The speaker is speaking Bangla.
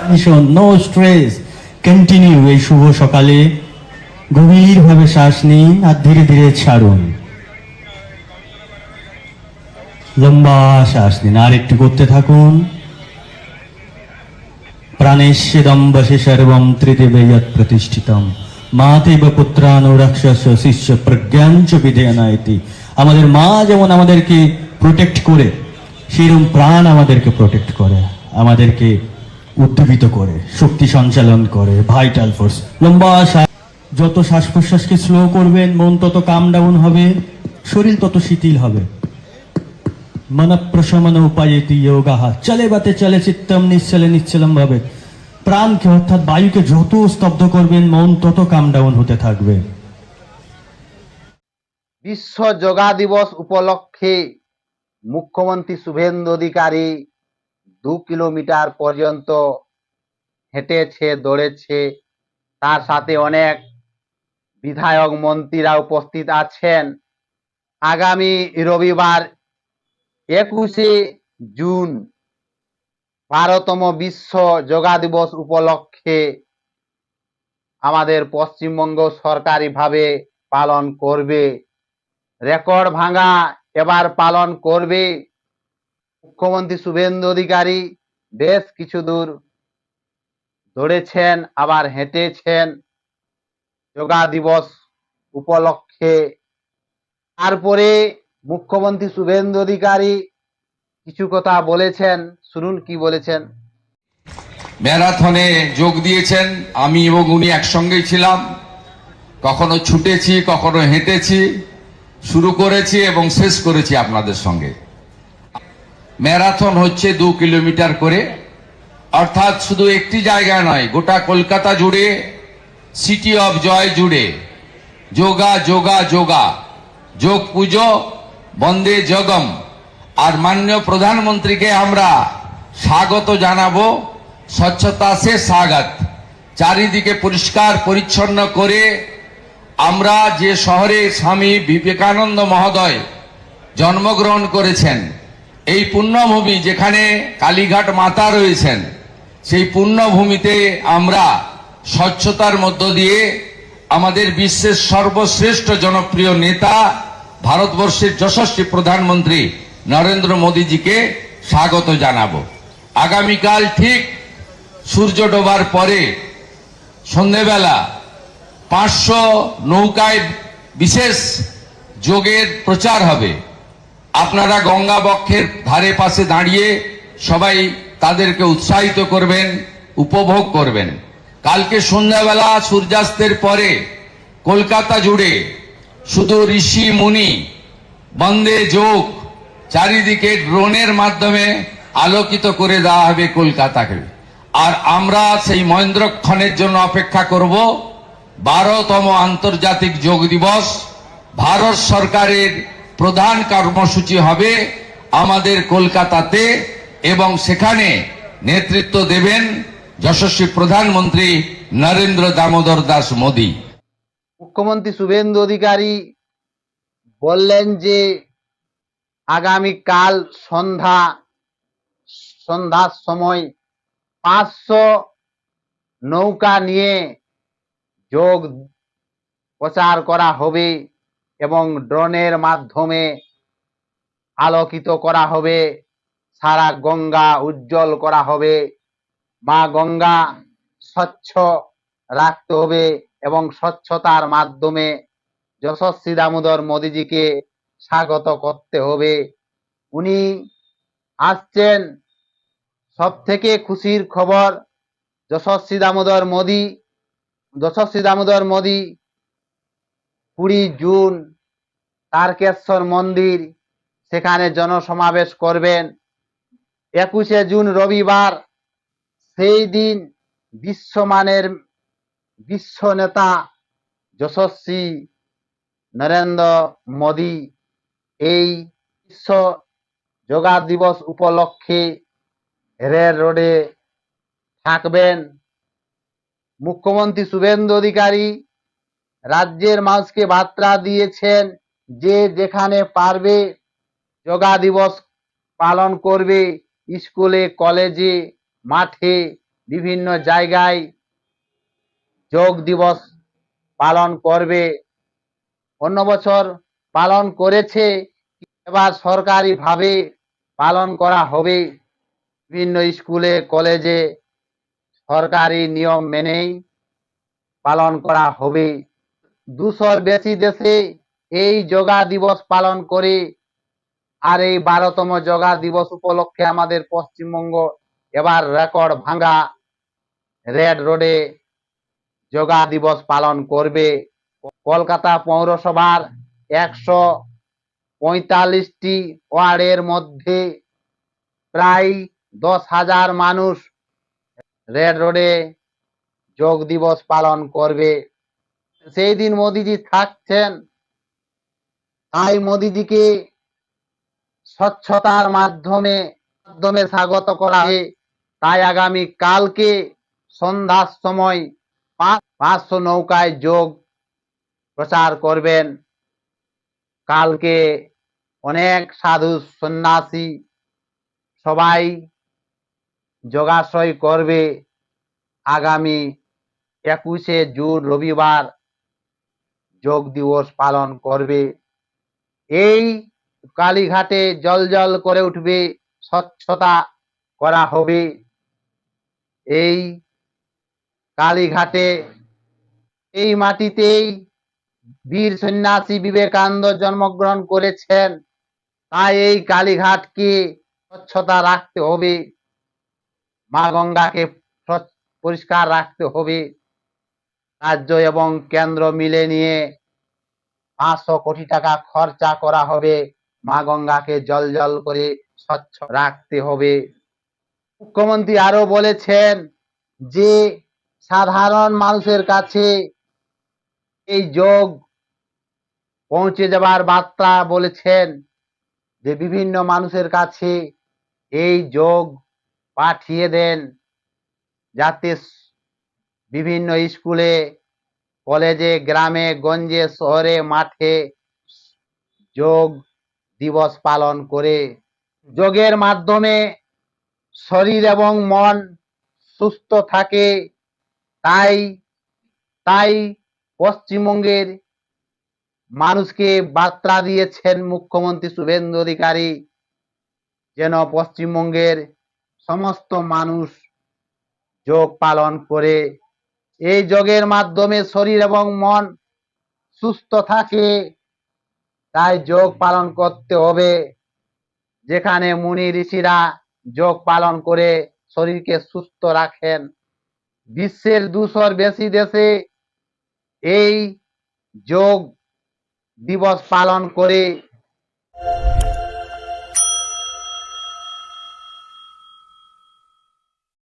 Tension, no stress. কন্টিনিউ এই শুভ সকালে গভীরভাবে শ্বাস নিন আর ধীরে ধীরে ছাড়ুন। লম্বা শ্বাস নিন, আর একটু করতে থাকুন। প্রাণেশ্বরম্বশে সর্বম ত্রিদেবে যৎ প্রতিষ্ঠিতম মাতেব পুত্রানুরাক্ষস শিষ্য প্রজ্ঞাঞ্চ বিধেয়নায়তি। আমাদের মা যেমন আমাদেরকে প্রোটেক্ট করে, সেরকম প্রাণ আমাদেরকে প্রোটেক্ট করে, আমাদেরকে উদ্দীপিত করে, শক্তি সঞ্চালন করে, ভাইটাল ফোর্স। লম্বা শ্বাস, যত শ্বাস প্রশ্বাসকে স্লো করবেন মন তত কাম ডাউন হবে, শরীর তত শিথিল হবে। मन प्रशमन उपायेति योगाः चले बाते चले चित्तम निश्चले निश्चलम भावे। প্রাণকে অর্থাৎ বায়ুকে যত স্তব্ধ করবেন মন তত কাম ডাউন হতে থাকবে। বিশ্ব যোগা দিবস উপলক্ষে মুখ্যমন্ত্রী শুভেন্দু অধিকারী 2 কিলোমিটার পর্যন্ত হেঁটেছে, দৌড়েছে। তার সাথে অনেক বিধায়ক মন্ত্রীরা উপস্থিত আছেন। আগামী রবিবার 21শে জুন 12তম বিশ্ব যোগা দিবস উপলক্ষে আমাদের পশ্চিমবঙ্গ সরকারিভাবে পালন করবে। রেকর্ড ভাঙা এবার পালন করবে। মুখ্যমন্ত্রী শুভেন্দু অধিকারী বেশ কিছু দূর দৌড়েছেন, আবার হেঁটেছেন যোগা দিবস উপলক্ষে। তারপরে মুখ্যমন্ত্রী শুভেন্দু অধিকারী কিছু কথা বলেছেন, শুনুন কি বলেছেন। ম্যারাথনে যোগ দিয়েছেন, আমি এবং উনি একসঙ্গেই ছিলাম। কখনো ছুটেছি, কখনো হেঁটেছি, শুরু করেছি এবং শেষ করেছি আপনাদের সঙ্গে। ম্যারাথন হচ্ছে 2 কিলোমিটার করে, অর্থাৎ শুধু একটি জায়গায় নয়, গোটা কলকাতা জুড়ে, সিটি অফ জয় জুড়ে যোগা যোগা যোগা, যোগ পুজো বন্দে জগম। আর মাননীয় প্রধানমন্ত্রীকে আমরা স্বাগত জানাবো, স্বচ্ছতা সে স্বাগত। চারিদিকে পরিষ্কার পরিচ্ছন্ন করে আমরা যে শহরে স্বামী বিবেকানন্দ মহোদয় জন্মগ্রহণ করেছেন, এই পুণ্যভূমি যেখানে কালীঘাট মাতা রয়েছেন, সেই পুণ্যভূমিতে আমরা স্বচ্ছতার মধ্য দিয়ে আমাদের বিশ্বের সর্বশ্রেষ্ঠ জনপ্রিয় নেতা ভারতবর্ষের যশস্বী প্রধানমন্ত্রী নরেন্দ্র মোদীজিকে স্বাগত জানাবো। আগামীকাল ঠিক সূর্য ডোবার পরে সন্ধেবেলা 500 নৌকায় বিশেষ যোগের প্রচার হবে। আপনারা গঙ্গা বক্ষের ধারে পাশে দাঁড়িয়ে সবাই তাদেরকে উৎসাহিত করবেন, উপভোগ করবেন। কালকে সন্ধ্যাবেলা সূর্যাস্তের পরে কলকাতা জুড়ে শুধু ঋষি মুনি বন্দে যোগ, চারিদিকে ড্রোনের মাধ্যমে আলোকিত করে দেওয়া হবে কলকাতাকে। আর আমরা সেই মহেন্দ্রক্ষণের জন্য অপেক্ষা করব। 12তম আন্তর্জাতিক যোগ দিবস ভারত সরকারের প্রধান কর্মসূচি হবে আমাদের কলকাতাতে, এবং সেখানে নেতৃত্ব দেবেন যশস্বী প্রধানমন্ত্রী নরেন্দ্র দামোদর দাস মোদী। মুখ্যমন্ত্রী শুভেন্দু অধিকারী বললেন যে আগামীকাল সন্ধ্যার সময় 500 নৌকা নিয়ে যোগ প্রচার করা হবে এবং ড্রোনের মাধ্যমে আলোকিত করা হবে, সারা গঙ্গা উজ্জ্বল করা হবে। মা গঙ্গা স্বচ্ছ রাখতে হবে এবং স্বচ্ছতার মাধ্যমে যশস্বী দামোদর মোদীজিকে স্বাগত করতে হবে। উনি আসছেন, সব থেকে খুশির খবর, যশস্বী দামোদর মোদী 20 জুন তারকেশ্বর মন্দির, সেখানে জনসমাবেশ করবেন। 21শে জুন রবিবার, সেই দিন বিশ্বমানের বিশ্ব নেতা যশস্বী নরেন্দ্র মোদী এই বিশ্ব যোগা দিবস উপলক্ষে রেল রোডে থাকবেন। মুখ্যমন্ত্রী শুভেন্দু অধিকারী রাজ্যের মানুষকে বার্তা দিয়েছেন যে যেখানে পারবে যোগা দিবস পালন করবে, স্কুলে, কলেজে, মাঠে বিভিন্ন জায়গায় যোগ দিবস পালন করবে। অন্য বছর পালন করেছে, এবার সরকারিভাবে পালন করা হবে। বিভিন্ন স্কুলে কলেজে সরকারি নিয়ম মেনেই পালন করা হবে। 200-র বেশি দেশে এই যোগা দিবস পালন করে। আর এই 12তম যোগা দিবস উপলক্ষে আমাদের পশ্চিমবঙ্গ এবার রেকর্ড ভাঙা রেড রোডে যোগা দিবস পালন করবে। কলকাতা পৌরসভার 145টি ওয়ার্ডের মধ্যে প্রায় 10,000 মানুষ রেড রোডে যোগ দিবস পালন করবে। সেই দিন মোদিজি থাকছেন, তাই মোদিজিকে স্বচ্ছতার মাধ্যমে স্বাগত করা হয়। তাই আগামী কালকে সন্ধ্যার সময় 500 নৌকায় যোগ প্রচার করবেন। কালকে অনেক সাধু সন্ন্যাসী সবাই যোগাশ্রয় করবে। আগামী 21শে জুন রবিবার যোগ দিবস পালন করবে। এই কালীঘাটে জল করে উঠবে, স্বচ্ছতা করা হবে। এই কালীঘাটে, এই মাটিতেই বীর সন্ন্যাসী বিবেকানন্দ জন্মগ্রহণ করেছেন। তাই এই কালীঘাটকে স্বচ্ছতা রাখতে হবে, মা গঙ্গাকে পরিষ্কার রাখতে হবে। রাজ্য এবং কেন্দ্র মিলে নিয়ে 500 কোটি টাকা খরচা করা হবে, মা গঙ্গাকে জল করে স্বচ্ছ রাখতে হবে। মুখ্যমন্ত্রী আরো বলেছেন যে সাধারণ মানুষের কাছে এই যোগ পৌঁছে যাবার বার্তা বলেছেন, যে বিভিন্ন মানুষের কাছে এই যোগ পাঠিয়ে দেন, যাতে বিভিন্ন স্কুলে কলেজে গ্রামে গঞ্জে শহরে মাঠে যোগ দিবস পালন করে। যোগের মাধ্যমে শরীর এবং মন সুস্থ থাকে। তাই পশ্চিমবঙ্গের মানুষকে বার্তা দিয়েছেন মুখ্যমন্ত্রী শুভেন্দু অধিকারী, যেন পশ্চিমবঙ্গের সমস্ত মানুষ যোগ পালন করে। এই যোগের মাধ্যমে শরীর এবং মন সুস্থ থাকে, তাই যোগ পালন করতে হবে। যেখানে মুনি ঋষিরা যোগ পালন করে শরীরকে সুস্থ রাখেন। বিশ্বের 200-র বেশি দেশে এই যোগ দিবস পালন করে।